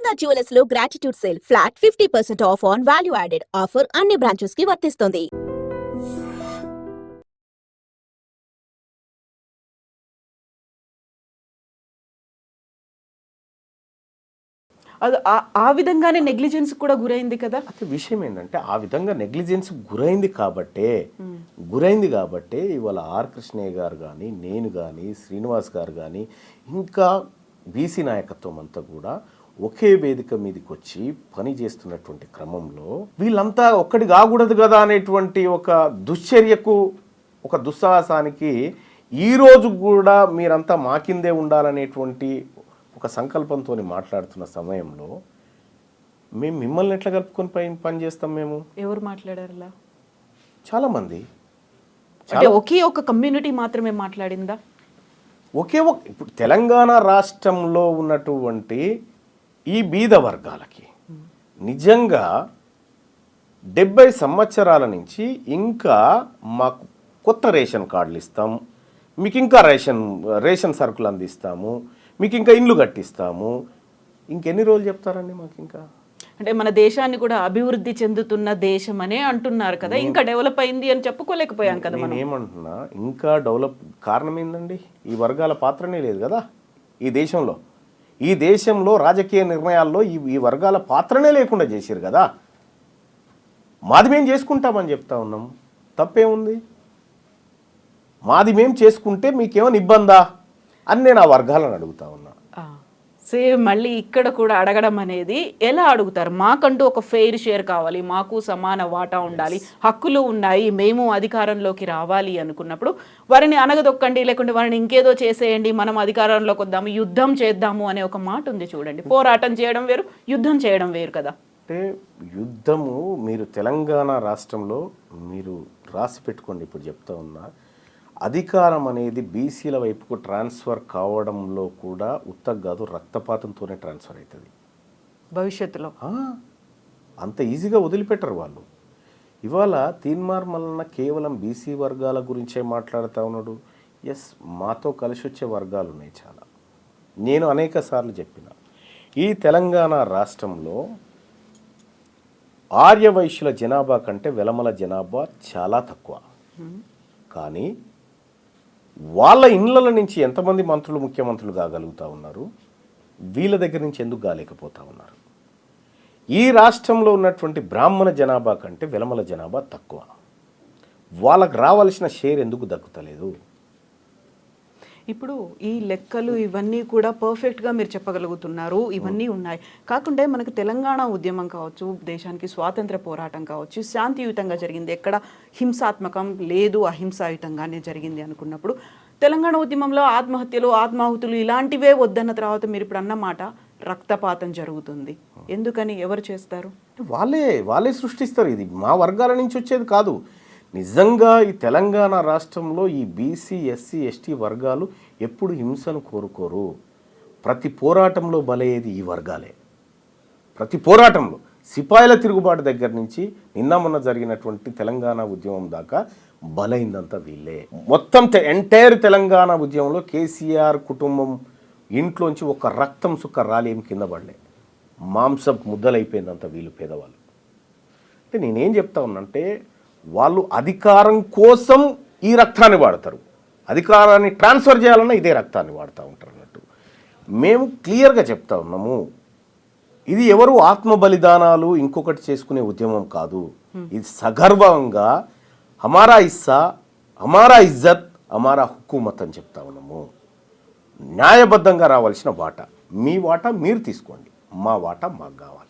Kalinga jewellers లో gratitude sale flat 50% of on value added offer అన్ని branches కి వర్తిస్తుంది. అది ఆ విధంగానే నెగ్లిజెన్స్ కూడా గురైంది కదా. అయితే విషయం ఏంటంటే ఆ విధంగా నెగ్లిజెన్స్ గురైంది కాబట్టే ఇవాళ ఆర్ కృష్ణయ్య గారు కానీ, నేను కానీ, శ్రీనివాస్ గారు కానీ, ఇంకా బీసీ నాయకత్వం అంతా కూడా ఒకే వేదిక మీదకి వచ్చి పని చేస్తున్నటువంటి క్రమంలో వీళ్ళంతా ఒక్కటి కాకూడదు కదా అనేటువంటి ఒక దుశ్చర్యకు, ఒక దుస్సాహసానికి ఈరోజు కూడా మీరంతా మా కిందే ఉండాలనేటువంటి ఒక సంకల్పంతో మాట్లాడుతున్న సమయంలో మేము మిమ్మల్ని ఎట్లా కలుపుకొని పని చేస్తాం? మేము ఎవరు మాట్లాడారు? చాలామంది. ఒకే ఒక కమ్యూనిటీ మాత్రమే మాట్లాడిందా? ఇప్పుడు తెలంగాణ రాష్ట్రంలో ఉన్నటువంటి ఈ బీద వర్గాలకి నిజంగా 70 సంవత్సరాల నుంచి ఇంకా మాకు కొత్త రేషన్ కార్డులు ఇస్తాం, మీకు ఇంకా రేషన్ సరుకులు అందిస్తాము, మీకు ఇంకా ఇండ్లు కట్టిస్తాము, ఇంకెన్ని రోజులు చెప్తారండి మాకు? ఇంకా అంటే మన దేశాన్ని కూడా అభివృద్ధి చెందుతున్న దేశం అనే అంటున్నారు కదా, ఇంకా డెవలప్ అయింది అని చెప్పుకోలేకపోయాం కదా. నేను ఏమంటున్నా, ఇంకా డెవలప్ కారణం ఏందండి? ఈ వర్గాల పాత్రనే లేదు కదా ఈ దేశంలో. ఈ దేశంలో రాజకీయ నిర్ణయాల్లో ఈ వర్గాల పాత్రనే లేకుండా చేశారు కదా. మాది మేము చేసుకుంటామని చెప్తా ఉన్నాం, తప్పేముంది? మాది మేము చేసుకుంటే మీకేమైనా ఇబ్బందా అని నేను ఆ వర్గాలను అడుగుతా ఉన్నా. సేమ్ మళ్ళీ ఇక్కడ కూడా అడగడం అనేది ఎలా అడుగుతారు? మాకంటూ ఒక ఫెయిర్ షేర్ కావాలి, మాకు సమాన వాటా ఉండాలి, హక్కులు ఉన్నాయి, మేము అధికారంలోకి రావాలి అనుకున్నప్పుడు వారిని అనగదొక్కండి, లేకుంటే వారిని ఇంకేదో చేసేయండి, మనం అధికారంలోకి వద్దాము, యుద్ధం చేద్దాము అనే ఒక మాట ఉంది చూడండి. పోరాటం చేయడం వేరు, యుద్ధం చేయడం వేరు కదా. అంటే యుద్ధము మీరు తెలంగాణ రాష్ట్రంలో మీరు రాసి పెట్టుకోండి. ఇప్పుడు చెప్తా ఉన్నా, అధికారం అనేది బీసీల వైపుకు ట్రాన్స్ఫర్ కావడంలో కూడా కాదు, రక్తపాతంతోనే ట్రాన్స్ఫర్ అవుతుంది భవిష్యత్తులో. అంత ఈజీగా వదిలిపెట్టరు వాళ్ళు. ఇవాళ తీన్మార్ మల్లన్న కేవలం బీసీ వర్గాల గురించే మాట్లాడుతూ ఉన్నాడు. ఎస్, మాతో కలిసి వచ్చే వర్గాలు ఉన్నాయి చాలా. నేను అనేక సార్లు చెప్పిన, ఈ తెలంగాణ రాష్ట్రంలో ఆర్యవైశ్యుల జనాభా కంటే వెలమల జనాభా చాలా తక్కువ. కానీ వాళ్ళ ఇళ్ళ నుంచి ఎంతమంది మంత్రులు, ముఖ్యమంత్రులు కాగలుగుతూ ఉన్నారు? వీళ్ళ దగ్గర నుంచి ఎందుకు కాలేకపోతూ ఉన్నారు? ఈ రాష్ట్రంలో ఉన్నటువంటి బ్రాహ్మణ జనాభా కంటే వెలమల జనాభా తక్కువ. వాళ్ళకు రావాల్సిన షేర్ ఎందుకు దక్కుతలేదు? ఇప్పుడు ఈ లెక్కలు ఇవన్నీ కూడా పర్ఫెక్ట్గా మీరు చెప్పగలుగుతున్నారు, ఇవన్నీ ఉన్నాయి. కాకుండా మనకు తెలంగాణ ఉద్యమం కావచ్చు, దేశానికి స్వాతంత్ర పోరాటం కావచ్చు, శాంతియుతంగా జరిగింది, ఎక్కడ హింసాత్మకం లేదు, అహింసాయుతంగానే జరిగింది అనుకున్నప్పుడు తెలంగాణ ఉద్యమంలో ఆత్మహత్యలు, ఆత్మాహుతులు ఇలాంటివే వద్దన్న తర్వాత మీరు ఇప్పుడు అన్నమాట రక్తపాతం జరుగుతుంది. ఎందుకని? ఎవరు చేస్తారు? వాళ్ళే సృష్టిస్తారు. ఇది మా వర్గాల నుంచి వచ్చేది కాదు. నిజంగా ఈ తెలంగాణ రాష్ట్రంలో ఈ బీసీ, ఎస్సీ, ఎస్టీ వర్గాలు ఎప్పుడు హింసను కోరుకోరు. ప్రతి పోరాటంలో బలయ్యేది ఈ వర్గాలే. ప్రతి పోరాటంలో సిపాయిల తిరుగుబాటు దగ్గర నుంచి నిన్న మొన్న జరిగినటువంటి తెలంగాణ ఉద్యమం దాకా బలైందంతా వీళ్ళే. మొత్తం ఎంటైర్ తెలంగాణ ఉద్యమంలో కేసీఆర్ కుటుంబం ఇంట్లోంచి ఒక రక్తం సుక్క రాలి ఏం కింద పడలే. మాంసం ముద్దలైపోయిందంతా వీళ్ళు పేదవాళ్ళు. అంటే నేనేం చెప్తా ఉన్నానంటే, వాళ్ళు అధికారం కోసం ఈ రక్తాన్ని వాడతారు, అధికారాన్ని ట్రాన్స్ఫర్ చేయాలన్నా ఇదే రక్తాన్ని వాడుతూ ఉంటారు అన్నట్టు. మేము క్లియర్గా చెప్తా ఉన్నాము, ఇది ఎవరు ఆత్మ బలిదానాలు ఇంకొకటి చేసుకునే ఉద్యమం కాదు. ఇది సగర్వంగా హమారా ఇస్సా, హమారా ఇజ్జత్, హమారా హుకూమత్ అని చెప్తా ఉన్నాము. న్యాయబద్ధంగా రావాల్సిన వాటా మీ వాటా మీరు తీసుకోండి, మా వాటా మాకు కావాలి.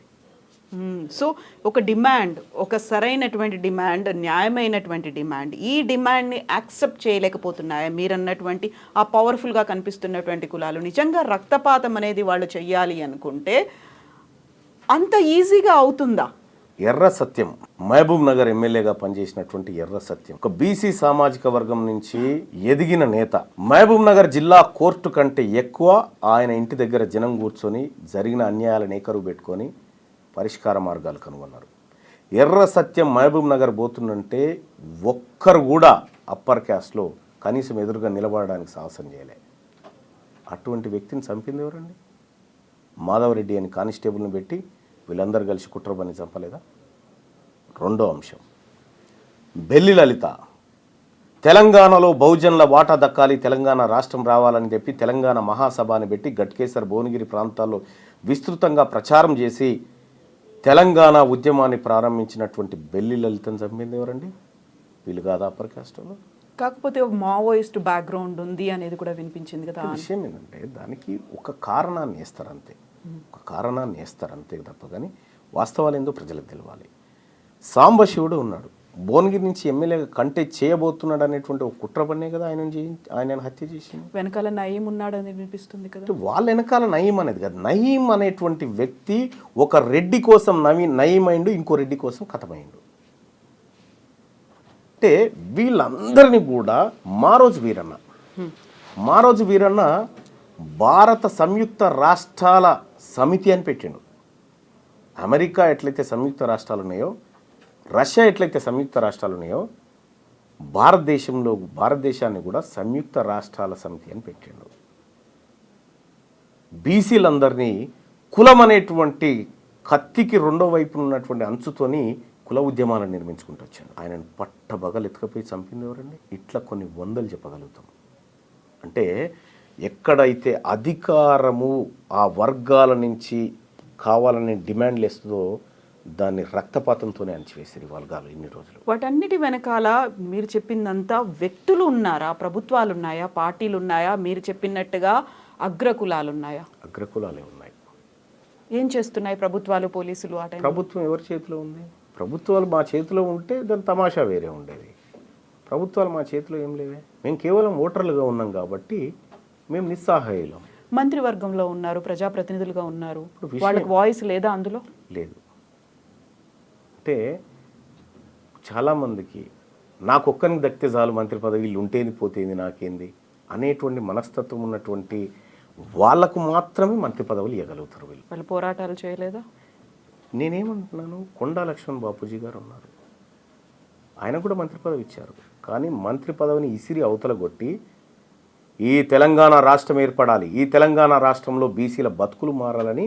సో ఒక డిమాండ్, ఒక సరైనటువంటి డిమాండ్, న్యాయమైనటువంటి డిమాండ్, ఈ డిమాండ్ని యాక్సెప్ట్ చేయలేకపోతున్నాయా మీరన్నటువంటి ఆ పవర్ఫుల్గా కనిపిస్తున్నటువంటి కులాలు? నిజంగా రక్తపాతం అనేది వాళ్ళు చెయ్యాలి అనుకుంటే అంత ఈజీగా అవుతుందా? ఎర్ర సత్యం మహబూబ్ నగర్ ఎమ్మెల్యేగా పనిచేసినటువంటి ఎర్ర సత్యం ఒక బీసీ సామాజిక వర్గం నుంచి ఎదిగిన నేత. మహబూబ్ నగర్ జిల్లా కోర్టు కంటే ఎక్కువ ఆయన ఇంటి దగ్గర జనం కూర్చొని జరిగిన అన్యాయాలను ఏకరువు పెట్టుకొని పరిష్కార మార్గాలు కనుగొన్నారు. ఎర్ర సత్యం మహబూబ్ నగర్ పోతుందంటే ఒక్కరు కూడా అప్పర్ క్యాస్ట్లో కనీసం ఎదురుగా నిలబడడానికి సాహసం చేయలే. అటువంటి వ్యక్తిని చంపింది ఎవరండి? మాధవరెడ్డి అని కానిస్టేబుల్ని పెట్టి వీళ్ళందరూ కలిసి కుట్రబని చంపలేదా? రెండో అంశం, బెల్లి లలిత తెలంగాణలో బహుజనుల వాటా దక్కాలి, తెలంగాణ రాష్ట్రం రావాలని చెప్పి తెలంగాణ మహాసభ అని పెట్టి గట్కేసర్ భువనగిరి ప్రాంతాల్లో విస్తృతంగా ప్రచారం చేసి తెలంగాణ ఉద్యమాన్ని ప్రారంభించినటువంటి బెల్లి లలితను చంపింది ఎవరండి? వీళ్ళు కాదా అప్పర్ కాస్ట్లో? కాకపోతే మావోయిస్ట్ బ్యాక్గ్రౌండ్ ఉంది అనేది కూడా వినిపించింది కదా. విషయం ఏంటంటే దానికి ఒక కారణాన్ని వేస్తారంతే, ఒక కారణాన్ని వేస్తారంతే తప్ప కానీ వాస్తవాలు ఏందో ప్రజలకు తెలవాలి. సాంబశివుడు ఉన్నాడు, భువనగిరి నుంచి ఎమ్మెల్యేగా కంటెస్ట్ చేయబోతున్నాడు అనేటువంటి ఒక కుట్ర పన్నే కదా ఆయన హత్య చేసింది. వెనకాల నయీం ఉన్నాడని వినిపిస్తుంది కదా. వాళ్ళ వెనకాల నయీం అనేది కదా. నయీం అనేటువంటి వ్యక్తి ఒక రెడ్డి కోసం నయీం అయిండు, ఇంకో రెడ్డి కోసం కథమైండు. అంటే వీళ్ళందరినీ కూడా మారోజు వీరన్న భారత సంయుక్త రాష్ట్రాల సమితి అని పెట్టిండు. అమెరికా ఎట్లయితే సంయుక్త రాష్ట్రాలు ఉన్నాయో, రష్యా ఎట్లయితే సంయుక్త రాష్ట్రాలు ఉన్నాయో, భారతదేశాన్ని కూడా సంయుక్త రాష్ట్రాల సమితి అని పెట్టిండు. బీసీలందరినీ కులం అనేటువంటి కత్తికి రెండో వైపు ఉన్నటువంటి అంచుతోని కుల ఉద్యమాలను నిర్మించుకుంటూ వచ్చాడు. ఆయనను పట్టబగలు ఎత్తుకపోయి చంపింది ఎవరండి? ఇట్లా కొన్ని వందలు చెప్పగలుగుతాం. అంటే ఎక్కడైతే అధికారము ఆ వర్గాల నుంచి కావాలని డిమాండ్లు వేస్తుందో దాన్ని రక్తపాతంతోనే అణచివేసారు ఈ వర్గాలు ఇన్ని రోజులు. వాటన్నిటి వెనకాల మీరు చెప్పిందంతా వ్యక్తులు ఉన్నారా, ప్రభుత్వాలు ఉన్నాయా, పార్టీలు ఉన్నాయా, మీరు చెప్పినట్టుగా అగ్రకులాలు ఉన్నాయా? అగ్రకులాలే ఉన్నాయి. ఏం చేస్తున్నాయి ప్రభుత్వాలు, పోలీసులు? ఆ టైం ప్రభుత్వం ఎవరి చేతిలో ఉంది? ప్రభుత్వాలు మా చేతిలో ఉంటే దాని తమాషా వేరే ఉండేది. ప్రభుత్వాలు మా చేతిలో ఏం లేవే. మేము కేవలం ఓటర్లుగా ఉన్నాం కాబట్టి మేము నిస్సహాయులం. మంత్రివర్గంలో ఉన్నారు, ప్రజాప్రతినిధులుగా ఉన్నారు, వాళ్ళకి వాయిస్ లేదా అందులో? లేదు. అంటే చాలామందికి నాకు ఒక్కరికి దక్కితే చాలు మంత్రి పదవి, వీళ్ళు ఉంటేంది పోతేంది నాకేంది అనేటువంటి మనస్తత్వం ఉన్నటువంటి వాళ్ళకు మాత్రమే మంత్రి పదవులు ఇవ్వగలుగుతారు. వాళ్ళు పోరాటాలు చేయలేదా? నేనేమంటున్నాను, కొండా లక్ష్మణ్ బాపూజీ గారు ఉన్నారు, ఆయన కూడా మంత్రి పదవి ఇచ్చారు. కానీ మంత్రి పదవిని ఇసిరి అవతల కొట్టి ఈ తెలంగాణ రాష్ట్రం ఏర్పడాలి, ఈ తెలంగాణ రాష్ట్రంలో బీసీల బతుకులు మారాలని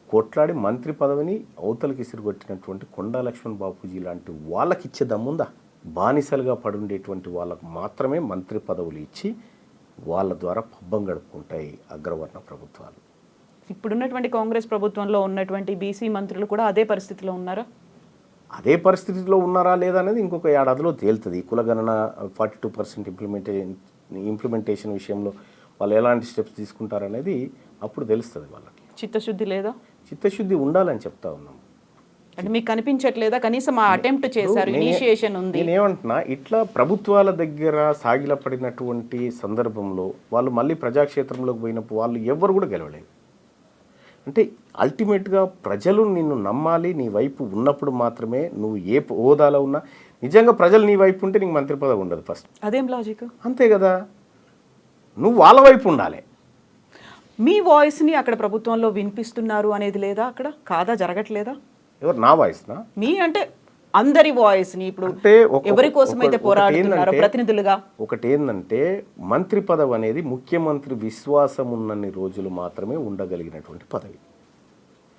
కొట్లాడి మంత్రి పదవిని అవతలకి ఇసిరిగొట్టినటువంటి కొండా లక్ష్మణ్ బాపూజీ లాంటి వాళ్ళకి ఇచ్చే దమ్ముందా? బానిసలుగా పడుండేటువంటి వాళ్ళకు మాత్రమే మంత్రి పదవులు ఇచ్చి వాళ్ళ ద్వారా పబ్బం గడుపుకుంటాయి అగ్రవర్ణ ప్రభుత్వాలు. ఇప్పుడున్నటువంటి కాంగ్రెస్ ప్రభుత్వంలో ఉన్నటువంటి బీసీ మంత్రులు కూడా అదే పరిస్థితిలో ఉన్నారా? అదే పరిస్థితిలో ఉన్నారా లేదా అనేది ఇంకొక ఏడాదిలో తేలుతుంది. కులగణన 42% ఇంప్లిమెంటేషన్ విషయంలో వాళ్ళు ఎలాంటి స్టెప్స్ తీసుకుంటారనేది అప్పుడు తెలుస్తుంది వాళ్ళకి. చిత్తశుద్ధి లేదా? చిత్తశుద్ధి ఉండాలని చెప్తా ఉన్నాం. అంటే మీకు కనిపించట్లేదా? కనీసం ఆ అటెంప్ట్ చేశారు, ఇనిషియేషన్ ఉంది. నేనేమంటున్నా, ఇట్లా ప్రభుత్వాల దగ్గర సాగిలపడినటువంటి సందర్భంలో వాళ్ళు మళ్ళీ ప్రజాక్షేత్రంలోకి పోయినప్పుడు వాళ్ళు ఎవరు కూడా గెలవలేదు. అంటే అల్టిమేట్గా ప్రజలు నిన్ను నమ్మాలి, నీ వైపు ఉన్నప్పుడు మాత్రమే నువ్వు ఏ హోదాలో ఉన్నా. నిజంగా ప్రజలు నీ వైపు ఉంటే నీకు మంత్రి పదవి ఉండదు ఫస్ట్. అదేం లాజిక్? అంతే కదా, నువ్వు వాళ్ళ వైపు ఉండాలి. మీ వాయిస్ని అక్కడ ప్రభుత్వంలో వినిపిస్తున్నారు అనేది లేదా? అక్కడ కాదా, జరగట్లేదా? ఎవరు? నా వాయిస్నా? మీ అంటే అందరి వాయిస్ని ఇప్పుడు ఎవరి కోసం అయితే పోరాడుతున్నారో ప్రతినిధులుగా. ఒకటి ఏంటంటే, మంత్రి పదవి అనేది ముఖ్యమంత్రి విశ్వాసం ఉన్నన్ని రోజులు మాత్రమే ఉండగలిగినటువంటి పదవి.